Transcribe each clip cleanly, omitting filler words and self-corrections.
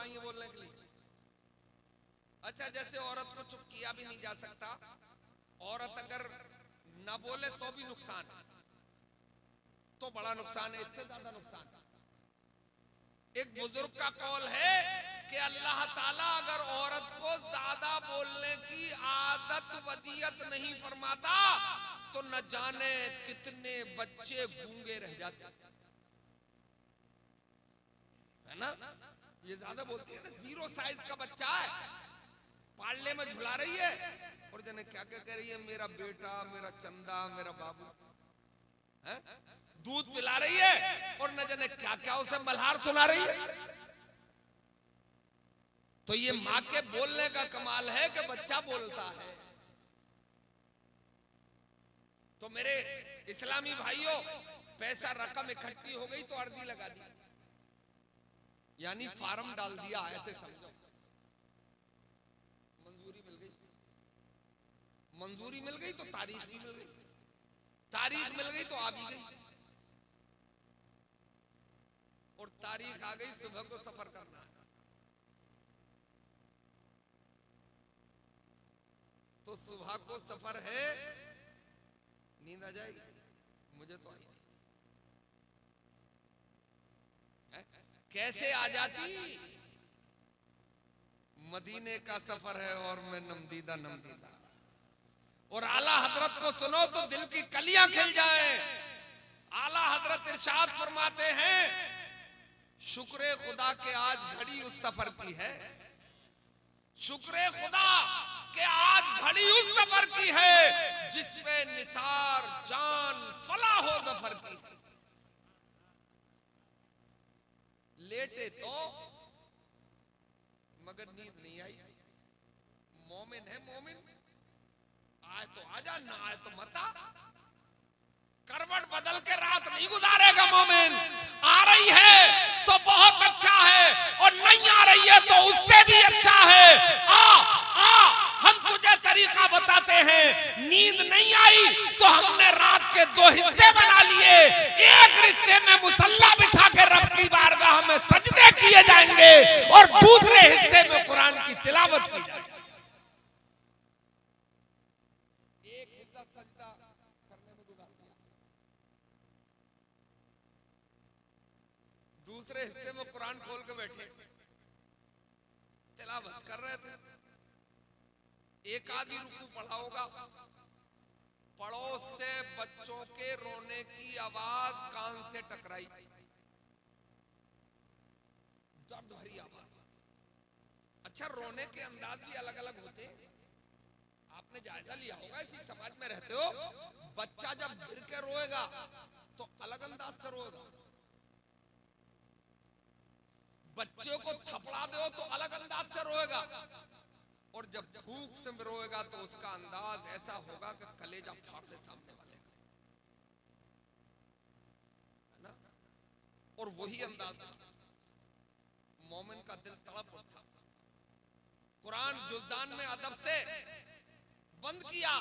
चाहिए बोलने के लिए। अच्छा, जैसे औरत को चुप किया भी नहीं जा सकता, औरत अगर न बोले तो भी नुकसान है, तो बड़ा नुकसान है, इससे ज्यादा नुकसान है। एक बुजुर्ग का कौल है कि अल्लाह ताला अगर औरत को ज्यादा बोलने की आदत वदियत नहीं फरमाता तो न जाने कितने बच्चे गूंगे रह जाते, है ना। ये ज्यादा बोलती है ना, 0 साइज का बच्चा है, पालने में झुला रही है और जाने क्या क्या कह रही है, मेरा बेटा, मेरा चंदा, मेरा बाबू है, दूध पिला रही है और न जाने क्या क्या उसे मल्हार सुना रही है। तो ये माँ के बोलने का कमाल है कि बच्चा बोलता है। तो मेरे इस्लामी भाइयों, पैसा रकम इकट्ठी हो गई तो अर्जी लगा दी, यानी फार्म डाल दिया, ऐसे समझो। मंजूरी मिल गई, मंजूरी मिल गई तो तारीख भी मिल गई, तारीख मिल गई तो आ भी गई, और तारीख आ गई, सुबह को सफर करना है। तो सुबह को सफर है, नींद आ जाएगी, मुझे तो आई नहीं। कैसे आ जाती? मदीने का सफर है और मैं नमदीदा नमदीदा, और आला हजरत को सुनो तो दिल की कलियां खिल जाएं। आला हजरत इरशाद फरमाते हैं, शुक्र खुदा के आज घड़ी उस सफर की है, शुक्र खुदा के आज घड़ी उस सफर की है जिसमें निसार जान फला हो जफर की। लेटे तो मगर नींद नहीं आई, मोमिन है मोमिन, आए तो आजा, ना आए तो मता, करवट बदल के रात नहीं गुजारेगा मोमिन। आ रही है तो बहुत अच्छा है, और नहीं आ रही है तो उससे भी अच्छा है। हम तुझे तरीका बताते हैं, नींद नहीं आई तो हमने रात के 2 हिस्से बना लिए, एक हिस्से में मुसल्ला बिछा के रब की बारगाह में सजदे किए जाएंगे और दूसरे हिस्से में कुरान की तिलावत की जाएगी। एक हिस्सा सजदा करने में गुजार दिया, दूसरे हिस्से में कुरान खोल के बैठे तिलावत कर रहे थे। एक आधी रुकू पढ़ा होगा, पड़ोस से बच्चों के रोने की आवाज कान से टकराई, दर्द भरी आवाज। अच्छा, रोने के अंदाज भी अलग अलग होते हैं, आपने जायजा लिया होगा, इसी समाज में रहते हो। बच्चा जब गिर के रोएगा तो अलग अंदाज से रोएगा, बच्चे को थपड़ा दो तो अलग अंदाज से रोएगा, और जब भूख से रोएगा तो उसका अंदाज ऐसा होगा कि कलेजा फाड़ दे सामने वाले का, है ना। और वही अंदाज था, मोमिन का दिल तड़प उठा। कुरान जुज़दान में अदब से बंद किया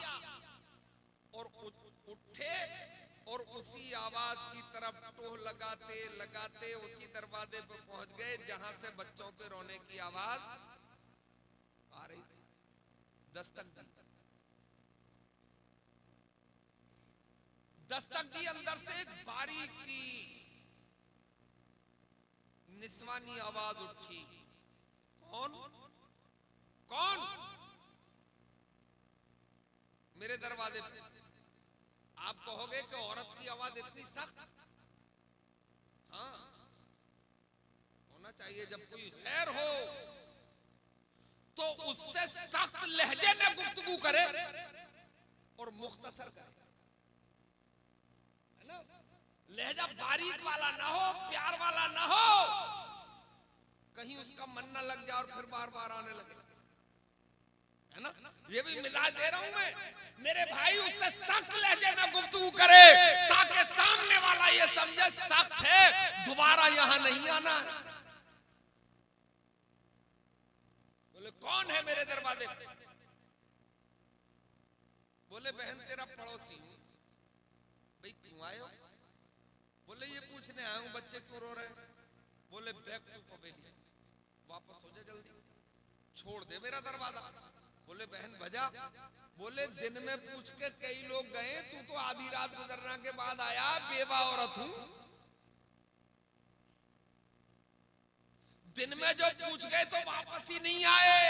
और उठे और उसी आवाज की तरफ टोह लगाते लगाते उसी दरवाजे पर पहुंच गए जहां से बच्चों के रोने की आवाज आ रही थी। दस्तक दी, दस्तक दी, अंदर से एक बारीक सी निस्वानी आवाज उठी। कौन कौन? मेरे दरवाजे पे। आप कहोगे कि औरत की आवाज इतनी सख्त? हाँ, होना चाहिए। जब कोई गैर हो तो उससे सख्त लहजे में गुफ्तगू करे और मुख्तसर करे, है ना। लहजा बारीक वाला ना हो, प्यार वाला ना हो, कहीं उसका मन ना लग जाए और फिर बार बार आने लगे, है ना। ये भी मिला दे रहा हूं मैं, मेरे भाई उससे सख्त लहजे में गुफ्तगू करे ताकि सामने वाला ये समझे सख्त है, दोबारा यहां नहीं आना। बोले कौन है मेरे दरवाजे पे? बोले बहन तेरा पड़ोसी हूं। भाई क्यों आए हो? बोले ये पूछने आया हूं बच्चे क्यों रो रहे हैं। बोले बैक टू पवेलियन, वापस हो जा जल्दी, छोड़ दे मेरा दरवाजा। बोले बहन भजा, बोले दिन में पूछ के कई लोग गए, तू तो आधी रात गुजरने के बाद आया, बेवा औरत हूं। दिन में जो पूछ गए तो वापस ही नहीं आए,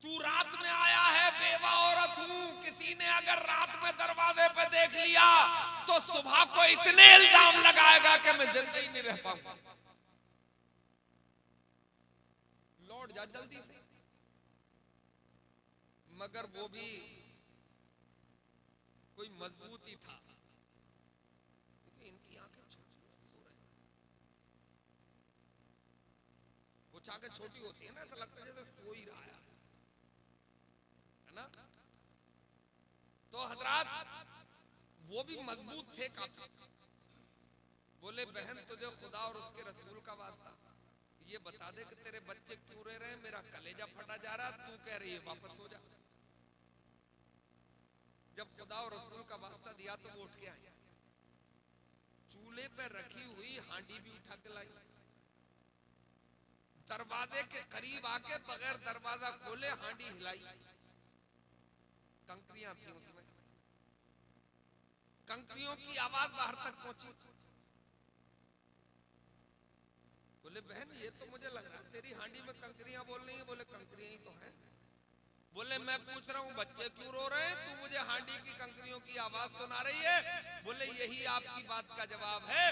तू रात में आया है, बेवा औरत हूं। किसी ने अगर रात में दरवाजे पे देख लिया तो सुबह को इतने इल्जाम लगाएगा कि मैं जिंदा ही नहीं रह पाऊंगा। लौट जा जल्दी से। मगर वो भी कोई मजबूत ही था, क्योंकि इनकी आंखें छोटी सो रही, कुछ आंखें छोटी होती है ना, ऐसा लगता है जैसे सो ही रहा है ना। तो हजरात वो भी मजबूत थे काफी। बोले बहन तुझे खुदा और उसके रसूल का वास्ता ये बता दे कि तेरे बच्चे क्यों रह रहे हैं, मेरा कलेजा फटा जा रहा, तू कह रही है वापस हो जा। जब खुदा और रसूल का वास्ता दिया तो वो उठ के आए, चूल्हे पे रखी हुई हांडी भी उठा के लाई, दरवाजे के करीब आके बगैर दरवाजा खोले हांडी हिलाई, कंकरियां थी उसमें, कंकरियों की आवाज बाहर तक पहुंची। बोले बहन ये तो मुझे लग रहा है तेरी हांडी में कंकरियां बोल रही है। बोले कंकरियां ही तो हैं। बोले मैं पूछ रहा हूँ बच्चे क्यों रो रहे हैं, तू मुझे हांडी की कंकरियों की आवाज सुना रही है। बोले यही आपकी बात का जवाब है,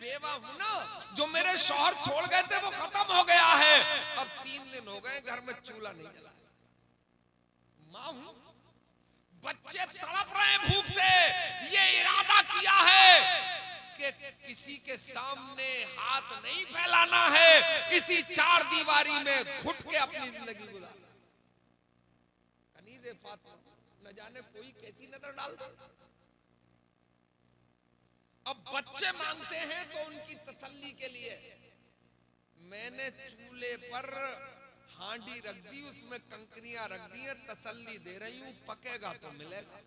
बेवा हूं ना, जो मेरे शौहर छोड़ गए थे वो खत्म हो गया है, अब 3 दिन हो गए घर में चूल्हा नहीं जला। मां हूं, बच्चे तड़प रहे हैं भूख से, ये इरादा किया है कि किसी के सामने हाथ नहीं फैलाना है, इसी 4 दीवारी में घुट के अपनी जिंदगी गुजारना। कनीज़े फातिमा न जाने कोई कैसी नजर डाल दो। अब बच्चे मांगते हैं तो उनकी तसल्ली के लिए मैंने चूल्हे पर हांडी रख दी, उसमें कंकरियां रख दी है, तसल्ली दे रही हूं पकेगा तो मिलेगा।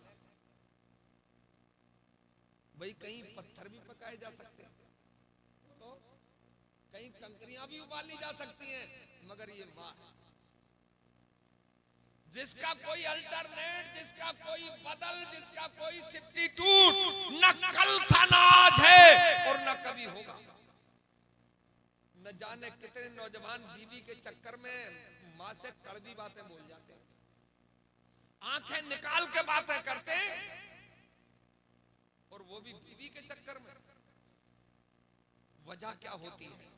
भाई कहीं पत्थर भी पकाए जा सकते हैं, तो कहीं कंकरियां भी उबाली जा सकती हैं, मगर ये मां है जिसका कोई अल्टरनेट, जिसका कोई बदल, जिसका कोई सब्स्टिट्यूट न कल था न आज है और न कभी होगा। न जाने कितने नौजवान बीवी के चक्कर में मां से कड़वी बातें बोल जाते हैं, आंखें निकाल के बातें करते हैं, और वो भी बीवी के चक्कर में। वजह क्या होती है?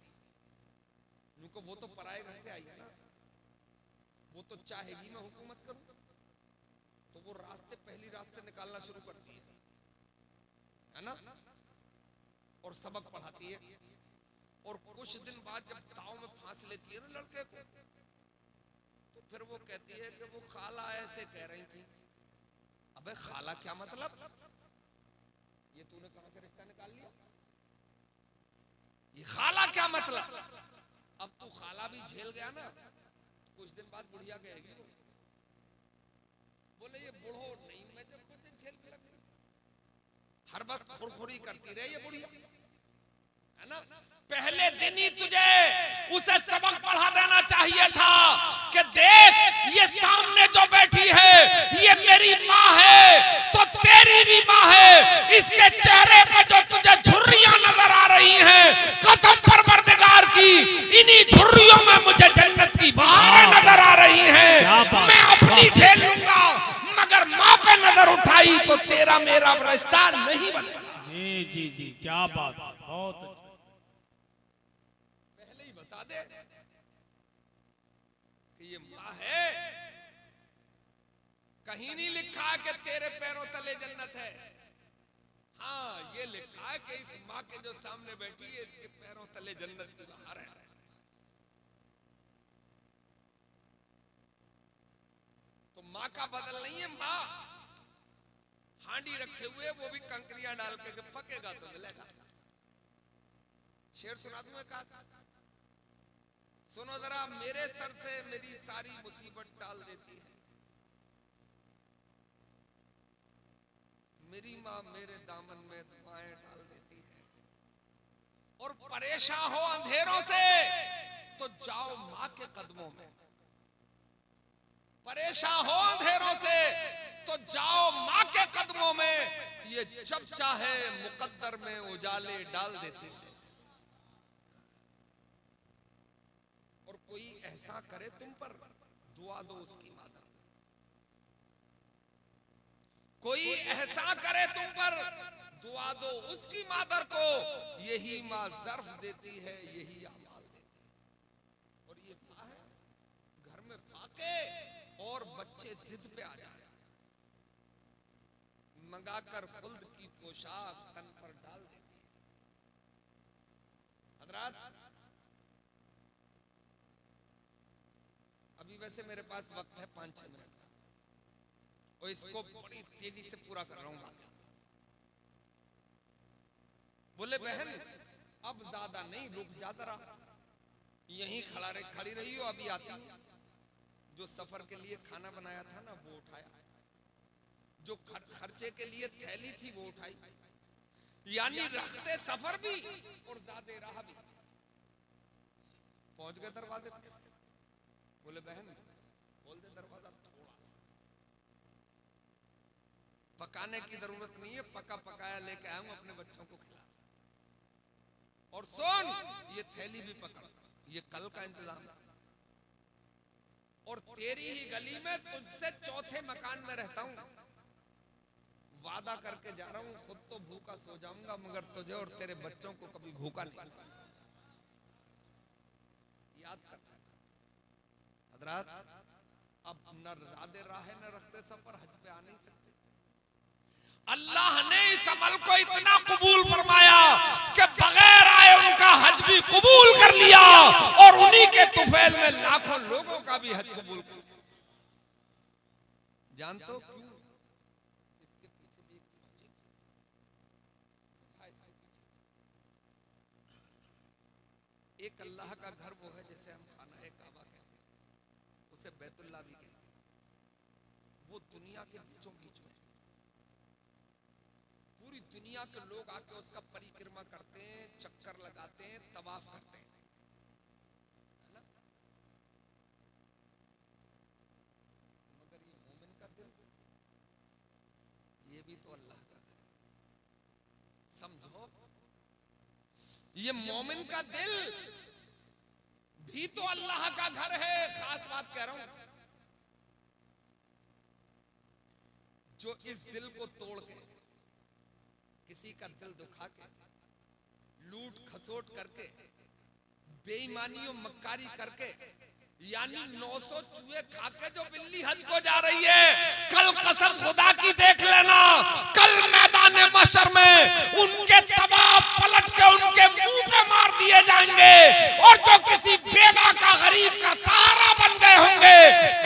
उनको वो तो पराए घर से आई है ना, वो तो चाहेगी मैं हुकूमत करूं, तो वो रास्ते पहली रात से निकालना शुरू करती है ना, और सबक पढ़ाती है। और कुछ दिन बाद जब ताव में फांस लेती है ना लड़के को, तो फिर वो कहती है कि वो खाला ऐसे कह रही थी। अबे खाला क्या मतलब? ये तूने कहां से रिश्ता निकाल लिया? ये खाला क्या मतलब? अब तू खाला भी झेल गया ना, कुछ दिन बाद बुढ़िया कहेगी वो, बोले ये बूढ़ो नहीं, मैं जब कुछ दिन झेल लग गई, हर वक्त खुरखुरी करती रहे ये बुढ़िया, है ना। पहले दिन ही तुझे उसे सबक पढ़ा देना चाहिए था कि देख ये सामने जो बैठी है ये मेरी माँ है तो तेरी भी माँ है, इसके चेहरे पर जो तुझे झुर्रियां नजर आ रही हैं, कसम परवरदिगार की इन्हीं झुर्रियों में मुझे जन्नत की बहारें नजर आ रही हैं। मैं अपनी झेल लूंगा, मगर माँ पे नजर उठाई तो तेरा मेरा रिश्ता नहीं बनेगा। जी जी जी, क्या बात है, बहुत अच्छा। पहले ही बता दे कि ये माँ है, कहीं नहीं लिखा है कि तेरे पैरों तले जन्नत है। हाँ ये लिखा है कि इस माँ के जो सामने बैठी है इसके पैरों तले जन्नत की बहार है। तो माँ का बदल नहीं है, माँ हांडी रखे हुए वो भी कंकरियां डाल के पकेगा तो मिलेगा। शेर सुना दूं एक आध, सुनो जरा। मेरे सर से मेरी सारी मुसीबत टाल देती है, मेरी माँ मेरे दामन में दुआएं डाल देती है, और परेशान हो अंधेरों से तो जाओ मां के कदमों में, परेशान हो अंधेरों से तो जाओ मां के कदमों में, ये जब चाहे मुकद्दर में उजाले डाल देते हैं। और कोई ऐसा करे तुम पर, दुआ दो उसकी मादर, कोई ऐसा करे तुम पर, दुआ दो उसकी मादर को, यही मां ज़र्फ देती है, यही अमाल देती है। और ये मां है, घर में फाके और बच्चे जिद पे आ जाए, मंगाकर खुल्द की पोशाक तन पर डाल देती है। हजरात, अभी वैसे मेरे पास वक्त है 5-6 मिनट, और इसको बड़ी तेजी से पूरा कर रहा हूं। बोले बहन अब ज्यादा नहीं, रुक जा जरा, यहीं खड़ी रही हो, अभी आती हूं। जो सफर के लिए खाना बनाया था ना वो उठाया, जो खर्चे के लिए थैली थी वो उठाई, यानी रखते सफर भी और ज्यादा राह भी। पहुंच गए दरवाजे पर, बोले बहन खोल दे दरवाजा, थोड़ा सा पकाने की जरूरत नहीं है, पका पकाया लेके आया हूं, अपने बच्चों को खिला। और सुन, ये थैली भी पकड़, ये कल का इंतजाम है। और तेरी ही गली में तुझसे चौथे मकान में रहता हूं, वादा करके जा रहा हूं, खुद तो भूखा सो जाऊंगा मगर तुझे और तेरे बच्चों को कभी भूखा नहीं सोऊंगा। याद करना हजरात, अब न ज्यादा राह न रखते सफर, हज पे आ नहीं सकते। अल्लाह ने इस अमल को इतना कबूल फरमाया कि बगैर आए उनका हज भी कबूल कर लिया, और उन्हीं के तुफैल में लाखों लोगों का भी हज कबूल कर लिया। जानते हो क्यों? इसके पीछे भी एक लॉजिक है। एक अल्लाह का घर वो है जिसे हम खाना काबा कहते हैं, उसे बैतुल्लाह भी कहते हैं। वो दुनिया के बीचों बीच में, पूरी दुनिया के लोग आके उसका परिक्रमा करते हैं, चक्कर लगाते हैं, तवाफ करते हैं, है ना? मगर ये मोमिन का दिल, ये भी तो अल्लाह का घर है, समझो। ये मोमिन का दिल भी तो अल्लाह का घर है। खास बात कह रहा हूं, जो इस दिल को तोड़ के, किसी का दिल दुखा के, लूट खसोट करके, बेईमानी और मक्कारी करके, यानी 900 चूहे खा के जो बिल्ली हज को जा रही है, कल कसम खुदा की देख लेना, कल मैदान महशर में उनके तबाह पलट के उनके मुंह पे मार दिए जाएंगे, और जो किसी बेवा का गरीब का सहारा बन गए होंगे,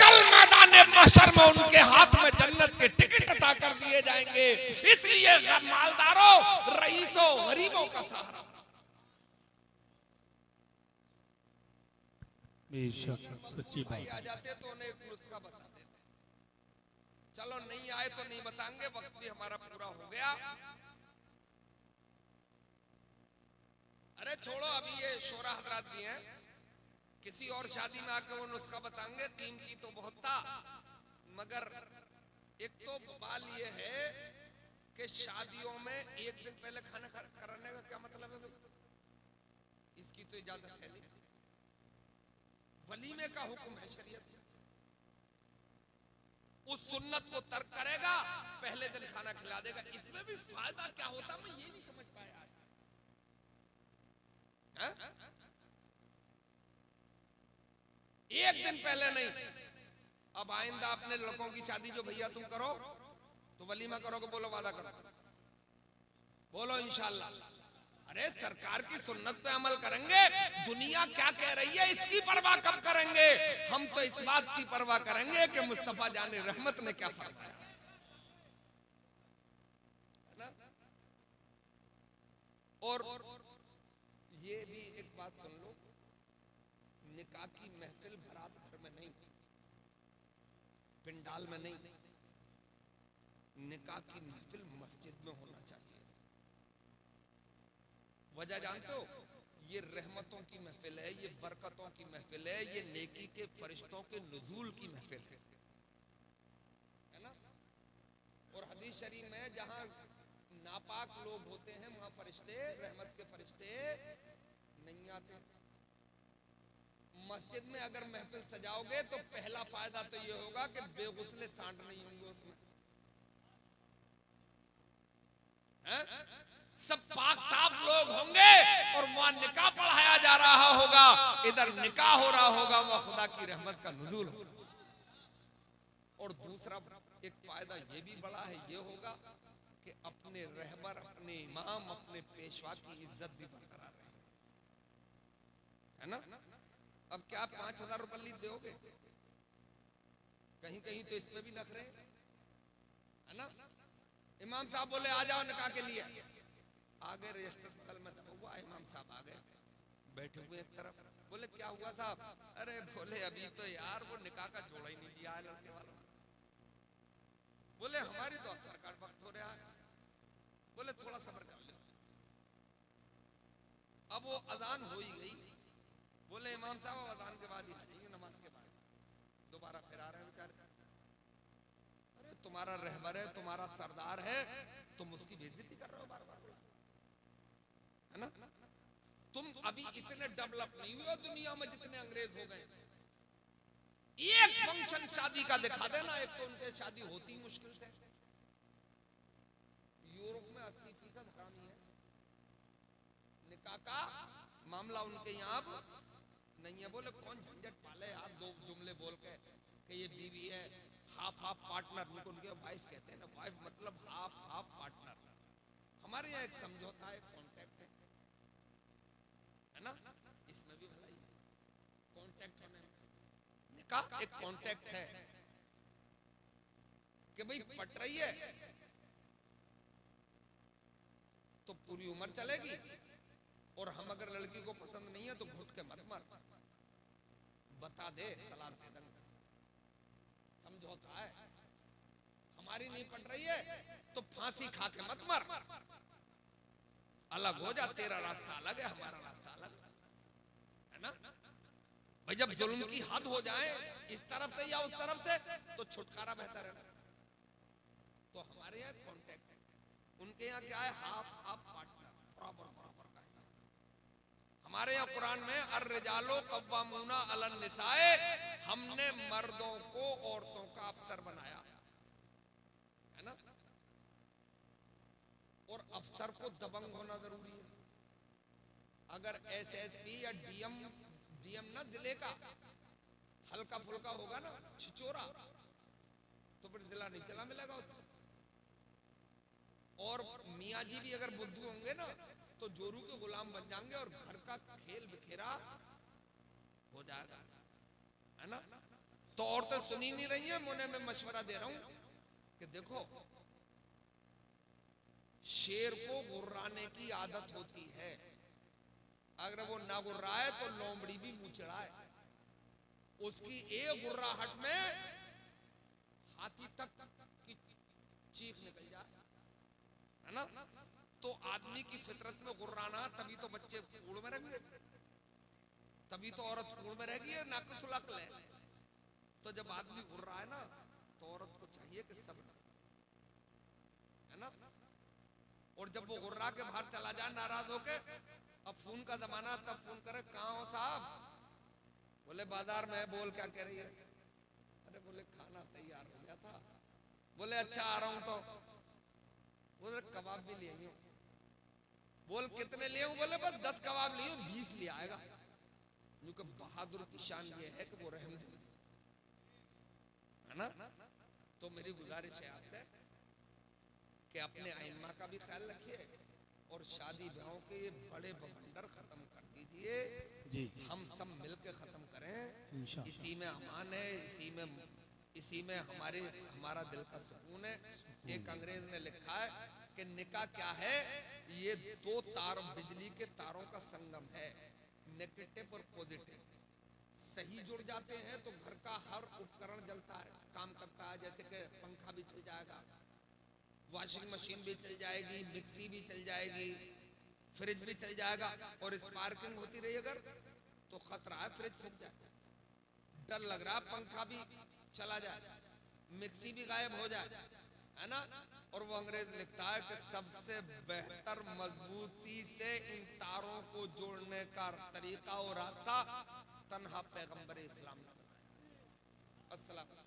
कल मैदान महशर में उनके हाथ में जन्नत के टिकट अता कर दिए जाएंगे। इसलिए मालदारों, रईसों, गरीबों का सहारा सच्ची बात। आ जाते तो उन्हें एक नुस्खा बता देते। चलो नहीं आए तो नहीं बताएंगे, वक्त भी हमारा पूरा हो गया। अरे छोड़ो, अभी ये शोरा हजरात भी हैं, किसी और शादी में आके वो नुस्खा बताएंगे। कीमती तो बहुत था, मगर एक तो बाल ये है कि शादियों में एक दिन पहले खाना कराने का क्या मतलब है भाई? इसकी तो इजाजत है नहीं। वलीमे का हुक्म है शरीयत में। उस सुन्नत को तर्क करेगा, पहले दिन खाना खिला देगा, इसमें भी फायदा क्या होता मैं ये नहीं समझ पाया आज। एक दिन पहले नहीं, अब आइंदा अपने लड़कों की शादी जो भैया तुम करो तो वलीमा करोगे, बोलो वादा करो, बोलो इंशाल्लाह। अरे सरकार की सुन्नत पे अमल करेंगे, दुनिया क्या कह रही है इसकी परवाह कब करेंगे? हम तो इस बात की परवाह करेंगे कि मुस्तफा जाने रहमत ने क्या फरमाया, है ना? और ये भी एक बात सुन लो, निकाह की महफिल बारात घर में नहीं, पिंडाल में नहीं, निकाह की महफिल मस्जिद में होना चाहिए। वजह जानते हो? ये रहमतों की महफिल है, ये बरकतों की महफिल है, ये नेकी के फरिश्तों के नुज़ूल की महफिल है ना। और हदीस शरीफ में जहां नापाक लोग होते हैं वहां फरिश्ते, रहमत के फरिश्ते नहीं आते। मस्जिद में अगर महफिल सजाओगे तो पहला फायदा तो ये होगा कि बेगुसले सांड नहीं होंगे उसमें, है? सब पाक साफ लोग होंगे और वहां निकाह पढ़ाया जा रहा होगा, इधर निकाह हो रहा होगा, वहां खुदा की रहमत का नुज़ूल होगा। और दूसरा एक फायदा ये भी बड़ा है, ये होगा कि अपने रहबर, अपने इमाम, अपने पेशवा की इज्जत भी बरकरार रहेगी, है ना। अब क्या 5,000 रुपये लीड दोगे? कहीं कहीं तो इसमें भी नखरे, है ना। इमाम साहब बोले आ जाओ निकाह के लिए, आगे रजिस्टर बगल में दबा हुआ, इमाम साहब आ गए, बैठे हुए एक तरफ। बोले क्या हुआ साहब? अरे बोले अभी तो यार वो निकाह का जोड़ा ही नहीं दिया है लड़के वालों। बोले हमारी तो सरकार वक्त हो रहा है। बोले थोड़ा सब्र कर लो। अब वो अजान हो ही गई। बोले इमाम साहब अजान के बाद ही आ जाएंगे, नमाज के बाद। दोबारा फिर आ रहे हैं बेचारे। अरे तुम्हारा रहबर है, तुम्हारा सरदार है, तुम उसकी बेइज्जती कर रहे हो बार बार, है ना। तुम अभी इतने डेवलप नहीं हुए दुनिया में जितने अंग्रेज हो गए। एक फंक्शन शादी का दिखा देना, एक तो उनके शादी होती मुश्किल से। यूरोप में 80% हरामी है, निकाह का मामला उनके यहाँ नहीं है। बोले कौन झंझट पाले यार, दो जुमले बोल के कि ये बीवी है, हाफ हाफ पार्टनर, उनको उनके वाइफ कहते हैं ना, वाइफ मतलब हाफ हाफ पार्टनर। हमारे यहाँ एक समझौता है, कॉन्ट्रैक्ट है ना, इसमें भी भलाई कॉन्ट्रैक्ट होने में। निकाह एक कॉन्ट्रैक्ट है कि भाई पट रही है तो पूरी उम्र चलेगी, और हम अगर लड़की को पसंद नहीं है तो घुट के मत मार, बता दे तलाक दे देंगे, समझौता है। हमारी नहीं पट रही है तो फांसी खा के मत मार, अलग हो जा, तेरा रास्ता अलग है, हमारा रास्ता अलग है ना। भाई जब जुल्म की हद हो जाए इस तरफ से या उस तरफ से तो छुटकारा बेहतर है। तो हमारे यहाँ कॉन्ट्रैक्ट है, उनके यहाँ क्या है, हाफ हाफ पार्टनर, बराबर बराबर का हिस्सा। हमारे यहाँ कुरान में अर्रिजालो कव्वामूना अलन निसाए, हमने मर्दों को औरतों का अफसर बनाया, है ना। और अफसर को दबंग होना जरूरी है। अगर एसएसपी या डीएम ना जिले का हल्का फुल्का होगा ना, छिचोरा, तो फिर जिला नहीं चला मिलेगा उससे। और मियाँ जी भी अगर बुद्धू होंगे ना तो जोरू के गुलाम बन जाएंगे और घर का खेल बिखेरा हो जाएगा, है ना। तो औरतें सुनी नहीं रही है, मैं मशवरा दे रहा हूं कि देखो, शेर को गुर्राने की आदत होती है, अगर वो ना गुर्राए तो लोमड़ी भी मुंह चढ़ाए। उसकी एक गुर्राहट में हाथी तक की चीख निकल जाए, है ना। तो आदमी की फितरत में गुर्राना, तभी तो बच्चे कूड़ में रहेंगे, तभी तो औरत कूड़ में रहेगी, नाक सुलग ले। तो जब आदमी गुर्रा है ना तो औरत को चाहिए कि सब, है ना। और जब वो गुर्रा के बाहर चला जाए नाराज होके, अब फोन का जमाना, तब फोन करे, कहाँ हो साहब? बोले बाजार में। बोल क्या कह रही है? अरे बोले खाना तैयार हो गया था। बोले अच्छा आ रहा हूं। तो बोले कबाब भी ले आई हूं। बोल कितने ले आऊं? बोले बस 10 कबाब ले आऊं, 20 ले आएगा। क्योंकि बहादुर की शान ये है कि वो रहम दिल है ना। तो मेरी गुजारिश है आपसे कि अपने आइम्मा का भी ख्याल रखिए और शादी ब्याहों के ये बड़े बवंडर खत्म कर दीजिए। हम सब मिलकर खत्म करें, इसी में अमान है, इसी में हमारा दिल का सुकून है। एक अंग्रेज ने लिखा है कि निकाह क्या है? ये 2 तार, बिजली के तारों का संगम है, नेगेटिव और पॉजिटिव। सही जुड़ जाते हैं तो घर का हर उपकरण जलता है, काम करता है। जैसे कि पंखा भी चल जाएगा, वॉशिंग मशीन भी चल जाएगी, मिक्सी भी चल जाएगी, फ्रिज भी चल जाएगा और स्पार्किंग होती रही अगर तो खतरा है फ्रिज फूक जाए। डर लग रहा पंखा भी चला जाए, मिक्सी भी गायब हो जाए, है ना। और वो अंग्रेज लिखता है कि सबसे बेहतर मजबूती से इन तारों को जोड़ने का तरीका और रास्ता तन्हा पैगंबर इस्लाम ने बताया। अस्सलाम।